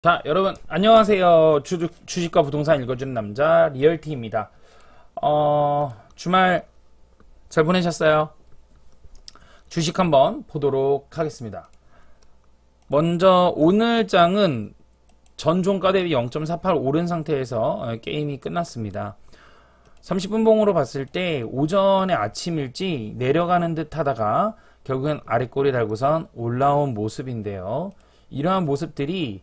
자, 여러분 안녕하세요. 주식과 부동산 읽어주는 남자 리얼티입니다. 주말 잘 보내셨어요? 주식 한번 보도록 하겠습니다. 먼저 오늘 장은 전종가 대비 0.48 오른 상태에서 게임이 끝났습니다. 30분 봉으로 봤을 때 오전에 아침 일찍 내려가는 듯 하다가 결국엔 아랫골이 달고선 올라온 모습인데요. 이러한 모습들이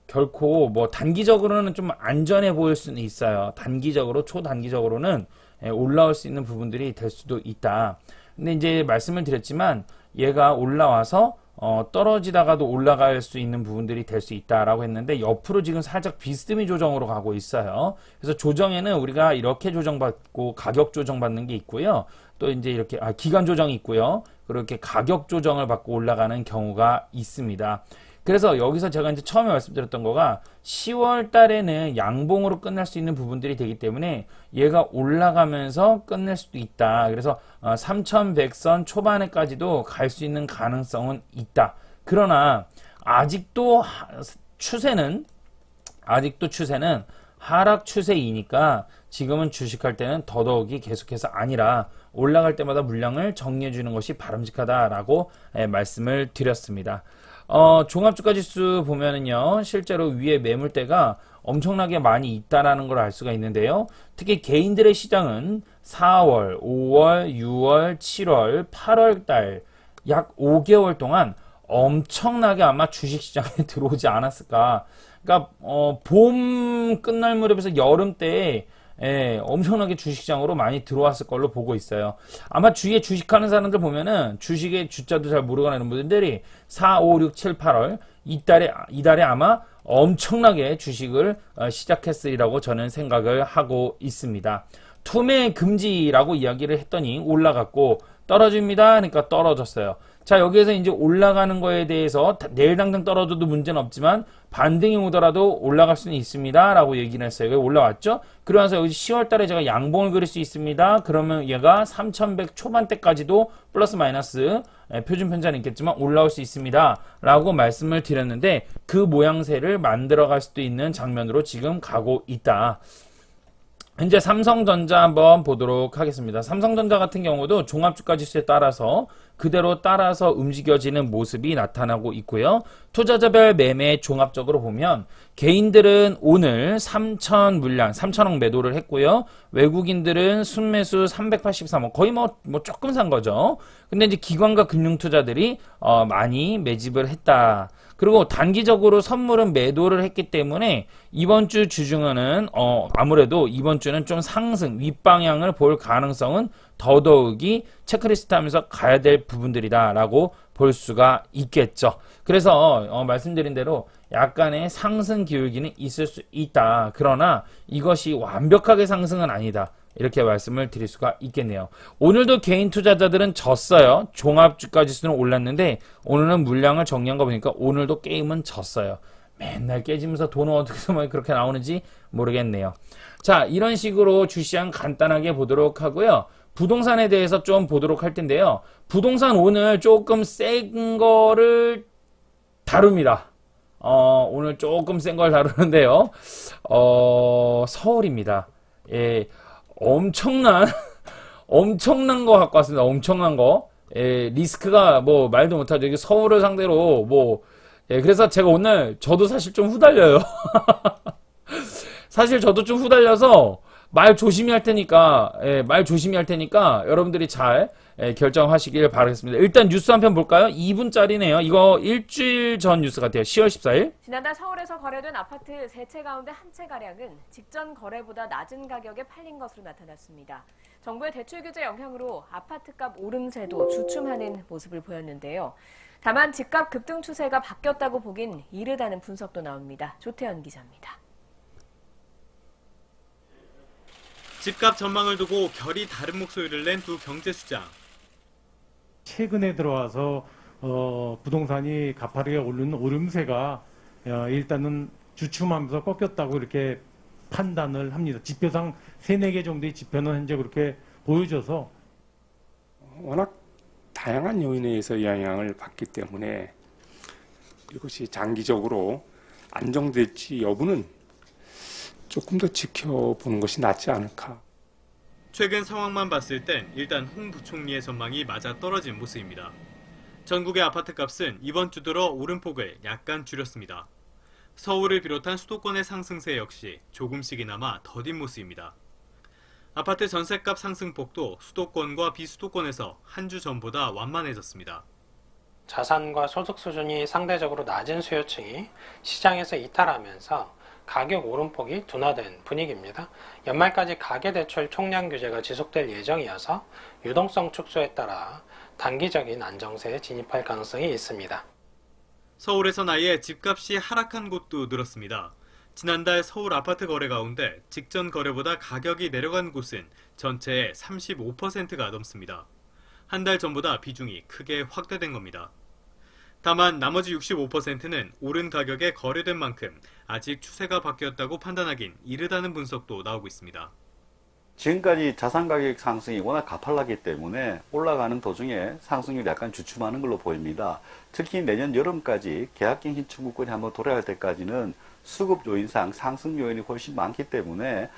결코 뭐 단기적으로는 좀 안전해 보일 수는 있어요. 단기적으로, 초단기적으로는 올라올 수 있는 부분들이 될 수도 있다. 근데 이제 말씀을 드렸지만 얘가 올라와서 떨어지다가도 올라갈 수 있는 부분들이 될 수 있다라고 했는데 옆으로 지금 살짝 비스듬히 조정으로 가고 있어요. 그래서 조정에는 우리가 이렇게 조정받고 가격 조정받는 게 있고요. 또 이제 이렇게 기간 조정이 있고요. 그렇게 가격 조정을 받고 올라가는 경우가 있습니다. 그래서 여기서 제가 이제 처음에 말씀드렸던 거가 10월 달에는 양봉으로 끝날 수 있는 부분들이 되기 때문에 얘가 올라가면서 끝낼 수도 있다. 그래서 3100선 초반에까지도 갈 수 있는 가능성은 있다. 그러나 아직도 추세는 하락 추세이니까 지금은 주식할 때는 더더욱이 계속해서 아니라 올라갈 때마다 물량을 정리해 주는 것이 바람직하다라고 말씀을 드렸습니다. 종합주가 지수 보면은요, 실제로 위에 매물대가 엄청나게 많이 있다라는 걸 알 수가 있는데요. 특히 개인들의 시장은 4월, 5월, 6월, 7월, 8월 달 약 5개월 동안 엄청나게 아마 주식시장에 들어오지 않았을까. 그러니까 봄 끝날 무렵에서 여름 때에 엄청나게 주식시장으로 많이 들어왔을 걸로 보고 있어요. 아마 주위에 주식하는 사람들 보면은 주식의 주자도 잘 모르거나 이런 분들이 4, 5, 6, 7, 8월 이달에 아마 엄청나게 주식을 시작했으리라고 저는 생각을 하고 있습니다. 투매 금지라고 이야기를 했더니 올라갔고 떨어집니다. 그러니까 떨어졌어요. 자, 여기에서 이제 올라가는 거에 대해서 내일 당장 떨어져도 문제는 없지만 반등이 오더라도 올라갈 수는 있습니다. 라고 얘기를 했어요. 여기 올라왔죠? 그러면서 여기 10월 달에 제가 양봉을 그릴 수 있습니다. 그러면 얘가 3100 초반대까지도 플러스 마이너스 표준 편차는 있겠지만 올라올 수 있습니다. 라고 말씀을 드렸는데 그 모양새를 만들어갈 수도 있는 장면으로 지금 가고 있다. 현재 삼성전자 한번 보도록 하겠습니다. 삼성전자 같은 경우도 종합주가 지수에 따라서 그대로 따라서 움직여지는 모습이 나타나고 있고요. 투자자별 매매 종합적으로 보면 개인들은 오늘 3천억 매도를 했고요. 외국인들은 순매수 383억, 거의 뭐 조금 산 거죠. 근데 이제 기관과 금융투자들이 많이 매집을 했다. 그리고 단기적으로 선물은 매도를 했기 때문에 이번 주 주중에는 아무래도 이번 주는 좀 상승 윗방향을 볼 가능성은 더더욱이 체크리스트 하면서 가야 될 부분들이다 라고 볼 수가 있겠죠. 그래서 말씀드린 대로 약간의 상승 기울기는 있을 수 있다. 그러나 이것이 완벽하게 상승은 아니다. 이렇게 말씀을 드릴 수가 있겠네요. 오늘도 개인 투자자들은 졌어요. 종합주가 지수는 올랐는데 오늘은 물량을 정리한 거 보니까 오늘도 게임은 졌어요. 맨날 깨지면서 돈은 어떻게 그렇게 나오는지 모르겠네요. 자, 이런 식으로 주시장 간단하게 보도록 하고요. 부동산에 대해서 좀 보도록 할 텐데요. 부동산 오늘 조금 센 거를 다룹니다. 오늘 조금 센 걸 다루는데요. 서울입니다. 예. 엄청난 거 갖고 왔습니다. 엄청난 거. 리스크가 뭐 말도 못하죠. 이게 서울을 상대로 그래서 제가 오늘 저도 사실 좀 후달려요. 사실 저도 좀 후달려서 말 조심히 할 테니까 여러분들이 잘 결정하시길 바라겠습니다. 일단 뉴스 한 편 볼까요? 2분짜리네요. 이거 일주일 전 뉴스 같아요. 10월 14일. 지난달 서울에서 거래된 아파트 3채 가운데 한 채 가량은 직전 거래보다 낮은 가격에 팔린 것으로 나타났습니다. 정부의 대출 규제 영향으로 아파트값 오름세도 주춤하는 모습을 보였는데요. 다만 집값 급등 추세가 바뀌었다고 보긴 이르다는 분석도 나옵니다. 조태현 기자입니다. 집값 전망을 두고 결이 다른 목소리를 낸 두 경제수장. 최근에 들어와서 부동산이 가파르게 오르는 오름세가 일단은 주춤하면서 꺾였다고 이렇게 판단을 합니다. 지표상 3-4개 정도의 지표는 현재 그렇게 보여져서 워낙 다양한 요인에 의해서 영향을 받기 때문에 이것이 장기적으로 안정될지 여부는 조금 더 지켜보는 것이 낫지 않을까. 최근 상황만 봤을 땐 일단 홍 부총리의 전망이 맞아떨어진 모습입니다. 전국의 아파트 값은 이번 주 들어 오름폭을 약간 줄였습니다. 서울을 비롯한 수도권의 상승세 역시 조금씩이나마 더딘 모습입니다. 아파트 전셋값 상승폭도 수도권과 비수도권에서 한 주 전보다 완만해졌습니다. 자산과 소득 수준이 상대적으로 낮은 수요층이 시장에서 이탈하면서 가격 오름폭이 둔화된 분위기입니다. 연말까지 가계대출 총량 규제가 지속될 예정이어서 유동성 축소에 따라 단기적인 안정세에 진입할 가능성이 있습니다. 서울에선 아예 집값이 하락한 곳도 늘었습니다. 지난달 서울 아파트 거래 가운데 직전 거래보다 가격이 내려간 곳은 전체의 35%가 넘습니다. 한 달 전보다 비중이 크게 확대된 겁니다. 다만 나머지 65%는 오른 가격에 거래된 만큼 아직 추세가 바뀌었다고 판단하긴 이르다는 분석도 나오고 있습니다. 지금까지 자산 가격 상승이 워낙 가팔랐기 때문에 올라가는 도중에 상승률이 약간 주춤하는 걸로 보입니다. 특히 내년 여름까지 계약갱신 청구권이 한번 도래할 때까지는 수급 요인상 상승 요인이 훨씬 많기 때문에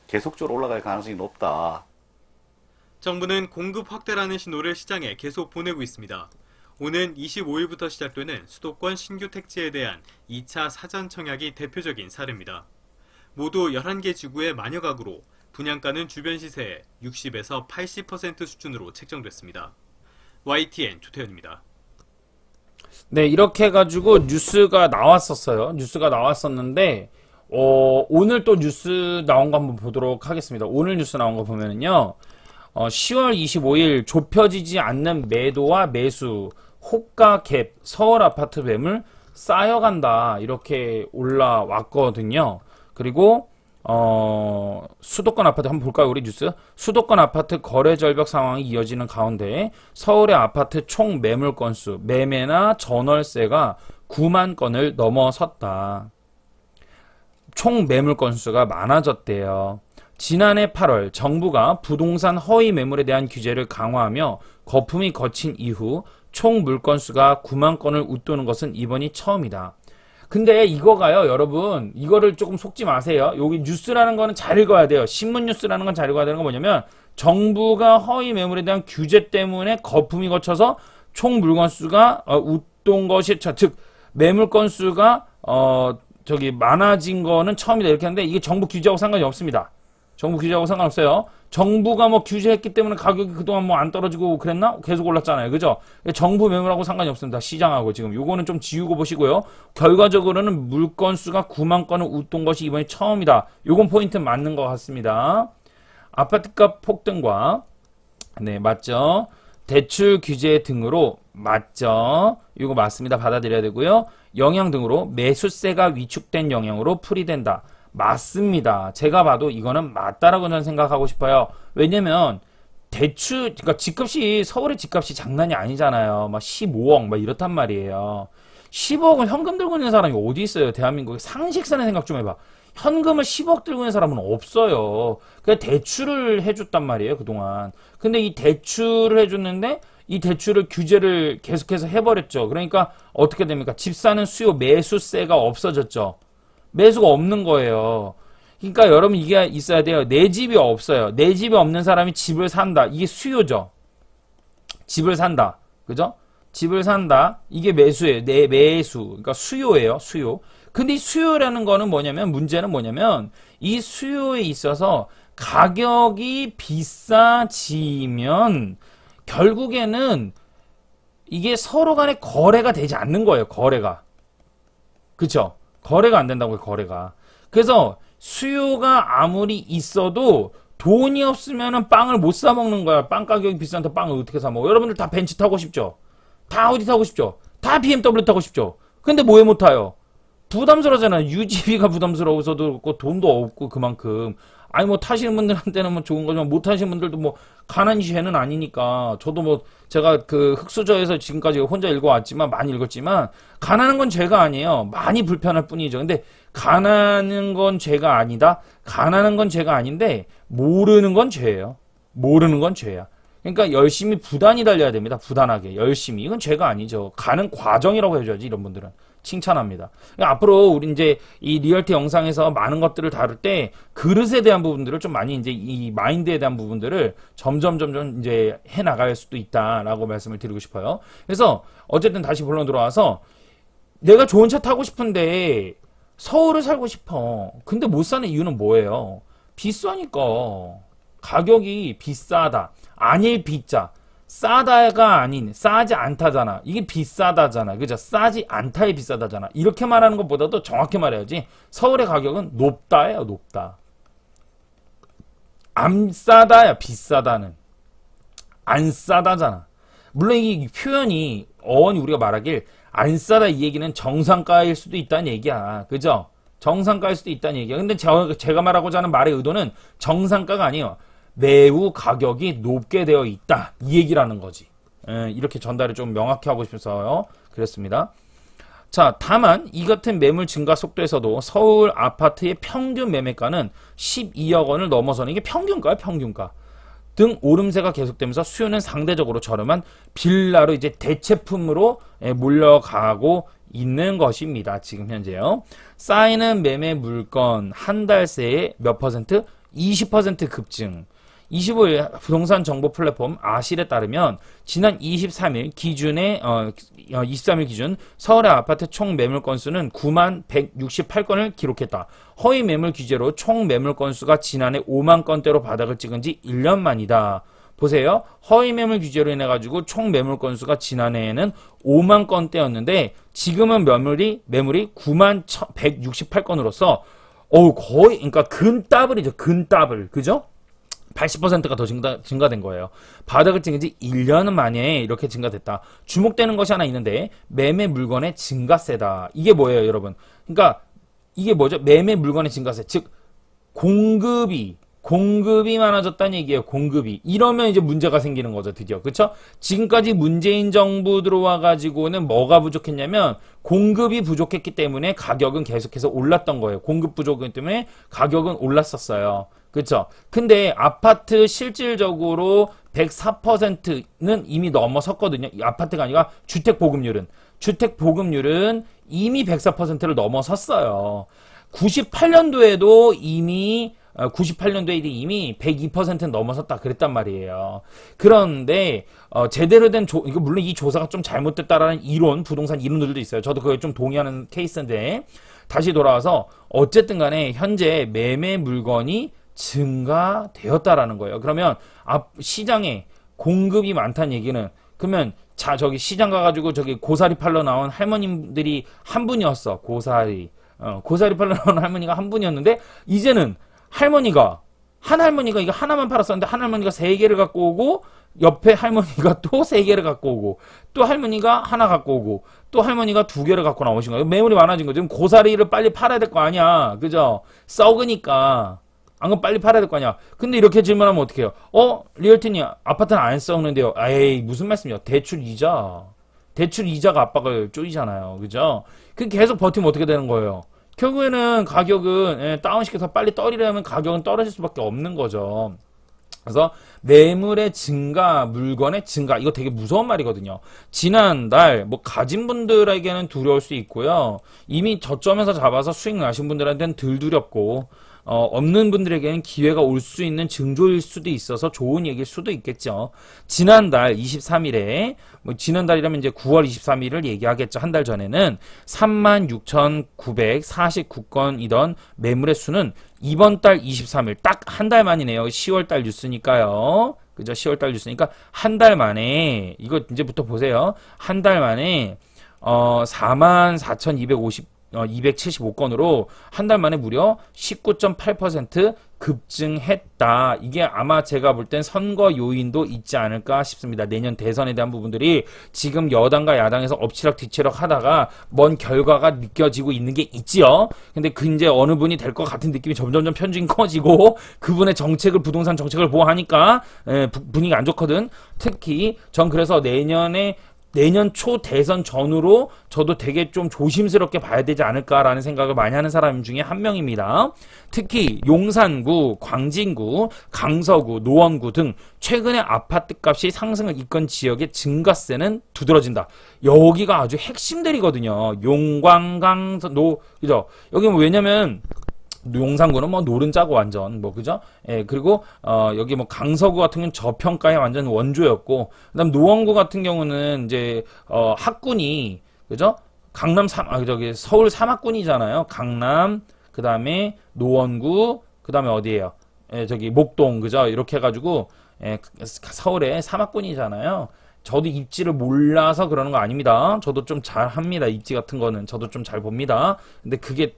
계속적으로 올라갈 가능성이 높다. 정부는 공급 확대라는 신호를 시장에 계속 보내고 있습니다. 오는 25일부터 시작되는 수도권 신규 택지에 대한 2차 사전 청약이 대표적인 사례입니다. 모두 11개 지구의 만여 가구로 분양가는 주변 시세의 60에서 80% 수준으로 책정됐습니다. YTN 조태현입니다. 네, 이렇게 해가지고 뉴스가 나왔었어요. 뉴스가 나왔었는데, 오늘 또 뉴스 나온 거 한번 보도록 하겠습니다. 오늘 뉴스 나온 거 보면은요, 10월 25일 좁혀지지 않는 매도와 매수, 호가 갭, 서울 아파트 매물 쌓여간다. 이렇게 올라왔거든요. 그리고, 수도권 아파트 한번 볼까요, 우리 뉴스? 수도권 아파트 거래 절벽 상황이 이어지는 가운데 서울의 아파트 총 매물 건수, 매매나 전월세가 9만 건을 넘어섰다. 총 매물 건수가 많아졌대요. 지난해 8월 정부가 부동산 허위 매물에 대한 규제를 강화하며 거품이 거친 이후 총 물건수가 9만 건을 웃도는 것은 이번이 처음이다. 근데 이거가요, 여러분, 이거를 조금 속지 마세요. 여기 뉴스라는 거는 잘 읽어야 돼요. 신문 뉴스라는 건 잘 읽어야 되는 건 뭐냐면, 정부가 허위 매물에 대한 규제 때문에 거품이 거쳐서 총 물건수가 웃돈 것이, 즉 매물 건수가 많아진 거는 처음이다 이렇게 하는데, 이게 정부 규제하고 상관이 없습니다. 정부 규제하고 상관없어요. 정부가 규제했기 때문에 가격이 그동안 안 떨어지고 그랬나? 계속 올랐잖아요. 그죠? 정부 매물하고 상관이 없습니다. 시장하고 지금. 요거는 좀 지우고 보시고요. 결과적으로는 물건수가 9만 건을 웃돈 것이 이번이 처음이다. 요건 포인트 맞는 것 같습니다. 아파트값 폭등과, 네, 맞죠? 대출 규제 등으로, 맞죠? 이거 맞습니다. 받아들여야 되고요. 영향 등으로 매수세가 위축된 영향으로 풀이된다. 맞습니다. 제가 봐도 이거는 맞다라고 저는 생각하고 싶어요. 왜냐면 그러니까 집값이, 서울의 집값이 장난이 아니잖아요. 15억 이렇단 말이에요. 10억을 현금 들고 있는 사람이 어디 있어요? 대한민국에. 상식선에 생각 좀 해봐. 현금을 10억 들고 있는 사람은 없어요. 그냥 대출을 해줬단 말이에요, 그동안. 근데 이 대출을 해줬는데 이 대출을 규제를 계속해서 해버렸죠. 그러니까 어떻게 됩니까? 집 사는 수요, 매수세가 없어졌죠. 매수가 없는 거예요. 그러니까 여러분 이게 있어야 돼요. 내 집이 없어요. 내 집이 없는 사람이 집을 산다. 이게 수요죠. 집을 산다. 그죠? 집을 산다. 이게 매수예요. 내 매수. 그러니까 수요예요. 수요. 근데 이 수요라는 거는 뭐냐면, 문제는 뭐냐면 이 수요에 있어서 가격이 비싸지면 결국에는 이게 서로 간에 거래가 되지 않는 거예요. 거래가. 그쵸? 거래가 안 된다고요. 거래가. 그래서 수요가 아무리 있어도 돈이 없으면은 빵을 못 사 먹는 거야. 빵 가격이 비싼데 빵을 어떻게 사 먹어? 여러분들 다 벤츠 타고 싶죠? 다 어디 타고 싶죠? 다 BMW 타고 싶죠? 근데 뭐에 못 타요? 부담스러워잖아요. 유지비가 부담스러워서도 그렇고 돈도 없고 그만큼. 아니 타시는 분들한테는 좋은 거지만 못 타시는 분들도 가난이 죄는 아니니까. 저도 제가 그 흑수저에서 지금까지 혼자 읽어왔지만, 많이 읽었지만, 가난한 건 죄가 아니에요. 많이 불편할 뿐이죠. 근데 가난한 건 죄가 아니다. 가난한 건 죄가 아닌데 모르는 건 죄예요. 모르는 건 죄야. 그러니까 열심히 부단히 달려야 됩니다. 부단하게 열심히. 이건 죄가 아니죠. 가는 과정이라고 해줘야지, 이런 분들은. 칭찬합니다. 그러니까 앞으로 우리 이제 이 리얼티 영상에서 많은 것들을 다룰 때 그릇에 대한 부분들을 좀 많이 이제 이 마인드에 대한 부분들을 점점 이제 해 나갈 수도 있다라고 말씀을 드리고 싶어요. 그래서 어쨌든 다시 본론 들어와서 내가 좋은 차 타고 싶은데 서울을 살고 싶어. 근데 못 사는 이유는 뭐예요? 비싸니까. 가격이 비싸다. 아닐 비자. 싸다가 아닌 싸지 않다잖아. 이게 비싸다잖아. 그죠? 싸지 않다에 비싸다잖아. 이렇게 말하는 것보다도 정확히 말해야지. 서울의 가격은 높다예요. 높다. 안 싸다야. 비싸다는. 안 싸다잖아. 물론 이 표현이 어원이 우리가 말하길 안 싸다 이 얘기는 정상가일 수도 있다는 얘기야. 그죠? 정상가일 수도 있다는 얘기야. 근데 제가 말하고자 하는 말의 의도는 정상가가 아니에요. 매우 가격이 높게 되어 있다. 이 얘기라는 거지. 이렇게 전달을 좀 명확히 하고 싶어서요. 그랬습니다. 자, 다만 이 같은 매물 증가 속도에서도 서울 아파트의 평균 매매가는 12억 원을 넘어서는 이게 평균가요, 평균가. 등 오름세가 계속되면서 수요는 상대적으로 저렴한 빌라로 이제 대체품으로 몰려가고 있는 것입니다. 지금 현재요. 쌓이는 매매 물건 한 달 새에 몇 퍼센트? 20% 급증. 25일 부동산 정보 플랫폼 아실에 따르면 지난 23일 기준에 23일 기준 서울의 아파트 총 매물 건수는 9만 168건을 기록했다. 허위 매물 규제로 총 매물 건수가 지난해 5만 건대로 바닥을 찍은 지 1년 만이다. 보세요. 허위 매물 규제로 인해 가지고 총 매물 건수가 지난해에는 5만 건대였는데 지금은 매물이 9만 168건으로서 거의 그러니까 근더블이죠. 근더블. 그죠? 80%가 더 증가된 거예요. 바닥을 찍은 지 1년 만에 이렇게 증가됐다. 주목되는 것이 하나 있는데 매매 물건의 증가세다. 이게 뭐예요, 여러분? 그러니까 이게 뭐죠? 매매 물건의 증가세. 즉 공급이 많아졌다는 얘기예요. 공급이. 이러면 이제 문제가 생기는 거죠. 드디어. 그렇죠? 지금까지 문재인 정부 들어와 가지고는 뭐가 부족했냐면 공급이 부족했기 때문에 가격은 계속해서 올랐던 거예요. 공급 부족 때문에 가격은 올랐었어요. 그렇죠? 근데 아파트 실질적으로 104%는 이미 넘어섰거든요. 이 아파트가 아니라 주택 보급률은 이미 104%를 넘어섰어요. 98년도에도 이미 102%는 넘어섰다 그랬단 말이에요. 그런데 제대로 된 이거 물론 이 조사가 좀 잘못됐다라는 이론, 부동산 이론들도 있어요. 저도 그거에 좀 동의하는 케이스인데 다시 돌아와서 어쨌든 간에 현재 매매 물건이 증가되었다라는 거예요. 그러면 시장에 공급이 많다는 얘기는 그러면 저기 시장 가가지고 저기 고사리 팔러 나온 할머님들이 한 분이었어. 고사리 팔러 나온 할머니가 한 분이었는데 이제는 할머니가 이거 하나만 팔았었는데 한 할머니가 3개를 갖고 오고 옆에 할머니가 또 3개를 갖고 오고 또 할머니가 하나 갖고 오고 또 할머니가 2개를 갖고 나오신 거예요. 매물이 많아진 거죠. 지금 고사리를 빨리 팔아야 될 거 아니야. 그죠? 썩으니까. 안 그럼 빨리 팔아야 될 거 아니야. 근데 이렇게 질문하면 어떡해요? 리얼티님 아파트는 안 썩는데요. 에이 무슨 말씀이요? 대출 이자가 압박을 쪼이잖아요. 그죠? 그 계속 버티면 어떻게 되는 거예요? 결국에는 가격은 다운시켜서 빨리 떨이려면 가격은 떨어질 수밖에 없는 거죠. 그래서 매물의 증가, 물건의 증가, 이거 되게 무서운 말이거든요. 지난달 가진 분들에게는 두려울 수 있고요. 이미 저점에서 잡아서 수익 나신 분들한테는 덜 두렵고 없는 분들에게는 기회가 올 수 있는 징조일 수도 있어서 좋은 얘기일 수도 있겠죠. 지난달 23일에 지난달이라면 이제 9월 23일을 얘기하겠죠. 한 달 전에는 36,949건이던 매물의 수는 이번 달 23일 딱 한 달 만이네요. 10월달 뉴스니까요. 그죠? 10월달 뉴스니까 한 달 만에 이거 이제부터 보세요. 한 달 만에 44,275건으로 한 달 만에 무려 19.8% 급증했다. 이게 아마 제가 볼 땐 선거 요인도 있지 않을까 싶습니다. 내년 대선에 대한 부분들이 지금 여당과 야당에서 엎치락 뒤치락 하다가 뭔 결과가 느껴지고 있는 게 있지요. 근데 이제 어느 분이 될 것 같은 느낌이 점점점 편중이 커지고 그분의 부동산 정책을 보호하니까 분위기가 안 좋거든. 특히 전 그래서 내년 내년 초 대선 전후로 저도 되게 좀 조심스럽게 봐야 되지 않을까라는 생각을 많이 하는 사람 중에 한 명입니다. 특히 용산구, 광진구, 강서구, 노원구 등 최근에 아파트 값이 상승을 이끈 지역의 증가세는 두드러진다. 여기가 아주 핵심들이거든요. 용광, 강서, 그죠? 여기 뭐 왜냐면 용산구는 뭐 노른자고 완전 뭐 그죠? 예, 그리고 여기 뭐 강서구 같은 경우는 저평가의 완전 원조였고, 그다음 노원구 같은 경우는 이제 학군이 그죠? 저기 서울 삼학군이잖아요. 강남, 그다음에 노원구, 그다음에 어디예요? 예, 저기 목동 그죠? 이렇게 해 가지고 예, 서울의 삼학군이잖아요. 저도 입지를 몰라서 그러는 거 아닙니다. 저도 좀 잘 합니다. 입지 같은 거는 저도 좀 잘 봅니다. 근데 그게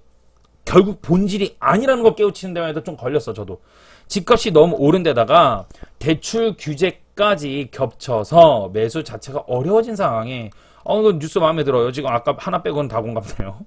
결국 본질이 아니라는 거 깨우치는 데만 해도 좀 걸렸어. 저도 집값이 너무 오른 데다가 대출 규제까지 겹쳐서 매수 자체가 어려워진 상황에 이거 뉴스 마음에 들어요. 지금 아까 하나 빼고는 다 공감돼요.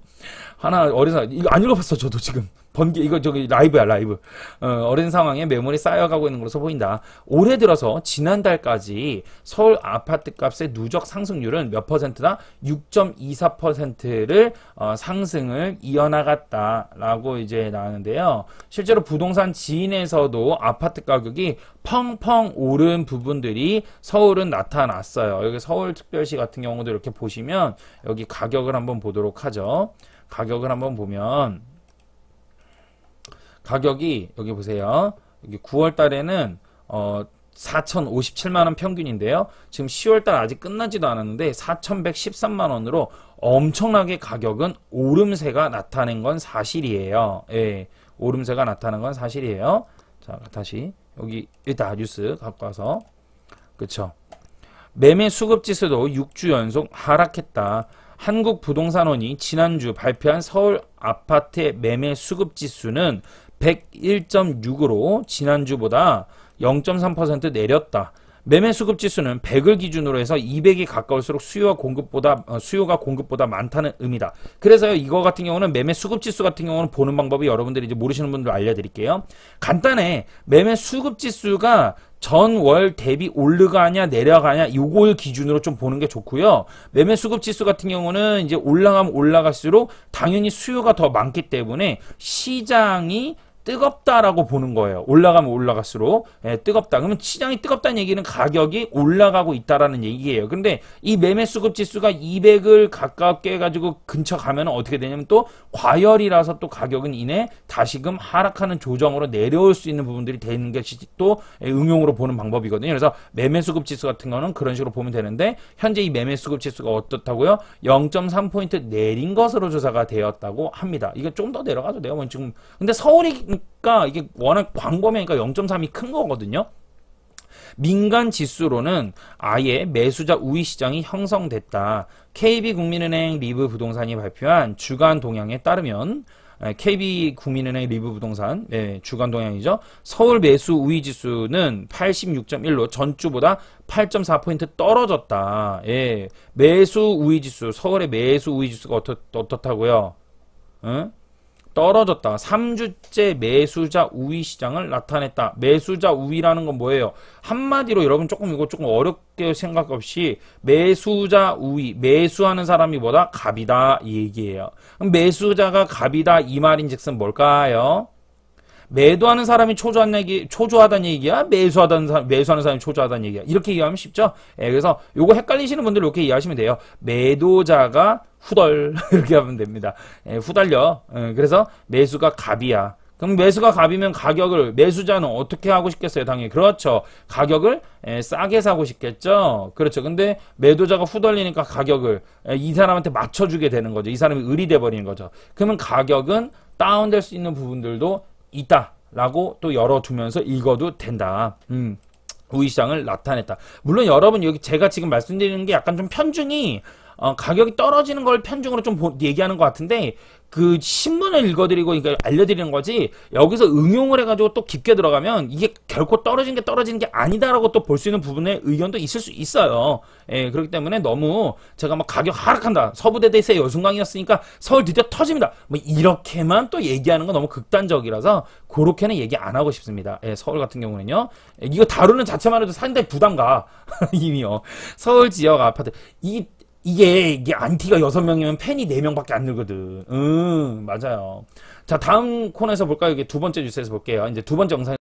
하나 어린 사람 이거 안 읽어봤어. 저도 지금 번개 이거 저기 라이브야 라이브. 어린 상황에 매물이 쌓여가고 있는 것으로 보인다. 올해 들어서 지난달까지 서울 아파트 값의 누적 상승률은 몇 퍼센트다? 6.24%를 상승을 이어나갔다라고 이제 나왔는데요. 실제로 부동산 지인에서도 아파트 가격이 펑펑 오른 부분들이 서울은 나타났어요. 여기 서울특별시 같은 경우도 이렇게 보시면 여기 가격을 한번 보도록 하죠. 가격을 한번 보면 가격이 여기 보세요. 여기 9월 달에는 4,057만 원 평균인데요. 지금 10월 달 아직 끝나지도 않았는데 4,113만 원으로 엄청나게 가격은 오름세가 나타낸 건 사실이에요. 예. 오름세가 나타난 건 사실이에요. 자, 다시 여기 일단 뉴스 갖고 와서 그쵸. 매매 수급 지수도 6주 연속 하락했다. 한국부동산원이 지난주 발표한 서울 아파트의 매매 수급 지수는 101.6으로 지난주보다 0.3% 내렸다. 매매 수급 지수는 100을 기준으로 해서 200이 가까울수록 수요가 공급보다 많다는 의미다. 그래서요, 이거 같은 경우는 매매 수급 지수 같은 경우는 보는 방법이 여러분들이 이제 모르시는 분들 알려드릴게요. 간단해. 매매 수급 지수가 전월 대비 오르가냐 내려가냐 요걸 기준으로 좀 보는 게 좋고요. 매매 수급 지수 같은 경우는 이제 올라가면 올라갈수록 당연히 수요가 더 많기 때문에 시장이 뜨겁다라고 보는 거예요. 올라가면 올라갈수록 뜨겁다. 그러면 시장이 뜨겁다는 얘기는 가격이 올라가고 있다라는 얘기예요. 근데 이 매매 수급 지수가 200을 가깝게 해가지고 근처 가면 어떻게 되냐면 또 과열이라서 또 가격은 이내 다시금 하락하는 조정으로 내려올 수 있는 부분들이 되는 것이 또 응용으로 보는 방법이거든요. 그래서 매매 수급 지수 같은 거는 그런 식으로 보면 되는데 현재 이 매매 수급 지수가 어떻다고요? 0.3포인트 내린 것으로 조사가 되었다고 합니다. 이거 좀 더 내려가도 돼요. 뭐 지금 근데 서울이 그러니까 이게 워낙 광범위하니까 0.3이 큰 거거든요. 민간 지수로는 아예 매수자 우위 시장이 형성됐다. KB국민은행 리브 부동산이 발표한 주간 동향에 따르면 KB국민은행 리브 부동산 주간 동향이죠. 서울 매수 우위 지수는 86.1로 전주보다 8.4포인트 떨어졌다. 예. 매수 우위 지수, 서울의 매수 우위 지수가 어떻다고요? 응? 떨어졌다. 3주째 매수자 우위 시장을 나타냈다. 매수자 우위라는 건 뭐예요? 한마디로 여러분 이거 조금 어렵게 생각 없이 매수자 우위, 매수하는 사람이 뭐다? 갑이다 이 얘기예요. 그럼 매수자가 갑이다 이 말인즉슨 뭘까요? 매도하는 사람이 초조하다는 얘기야? 매수하는 사람이 초조하다는 얘기야? 이렇게 이해하면 쉽죠? 그래서 요거 헷갈리시는 분들 이렇게 이해하시면 돼요. 매도자가 후덜 이렇게 하면 됩니다. 후달려. 그래서 매수가 갑이야. 그럼 매수가 갑이면 가격을 매수자는 어떻게 하고 싶겠어요? 당연히 그렇죠. 가격을 싸게 사고 싶겠죠. 그렇죠. 근데 매도자가 후덜리니까 가격을 이 사람한테 맞춰주게 되는 거죠. 이 사람이 을이 돼버리는 거죠. 그러면 가격은 다운될 수 있는 부분들도 있다라고 또 열어두면서 읽어도 된다. 우위 시장을 나타냈다. 물론 여러분 여기 제가 지금 말씀드리는 게 약간 좀 편중이 가격이 떨어지는 걸 편중으로 좀 얘기하는 것 같은데, 그 신문을 읽어드리고 그러니까 알려드리는 거지, 여기서 응용을 해가지고 또 깊게 들어가면 이게 결코 떨어지는 게 아니다라고 또 볼 수 있는 부분의 의견도 있을 수 있어요. 예, 그렇기 때문에 너무 제가 막 가격 하락한다, 서부대대세 여순강이었으니까 서울 드디어 터집니다, 뭐 이렇게만 또 얘기하는 건 너무 극단적이라서 그렇게는 얘기 안 하고 싶습니다. 예, 서울 같은 경우는요, 이거 다루는 자체만 해도 상당히 부담가. 이미요. 서울 지역 아파트 이게 안티가 6명이면 팬이 4명밖에 안 늘거든. 맞아요. 자, 다음 코너에서 볼까요? 이게 두 번째 뉴스에서 볼게요. 이제 두 번째 영상.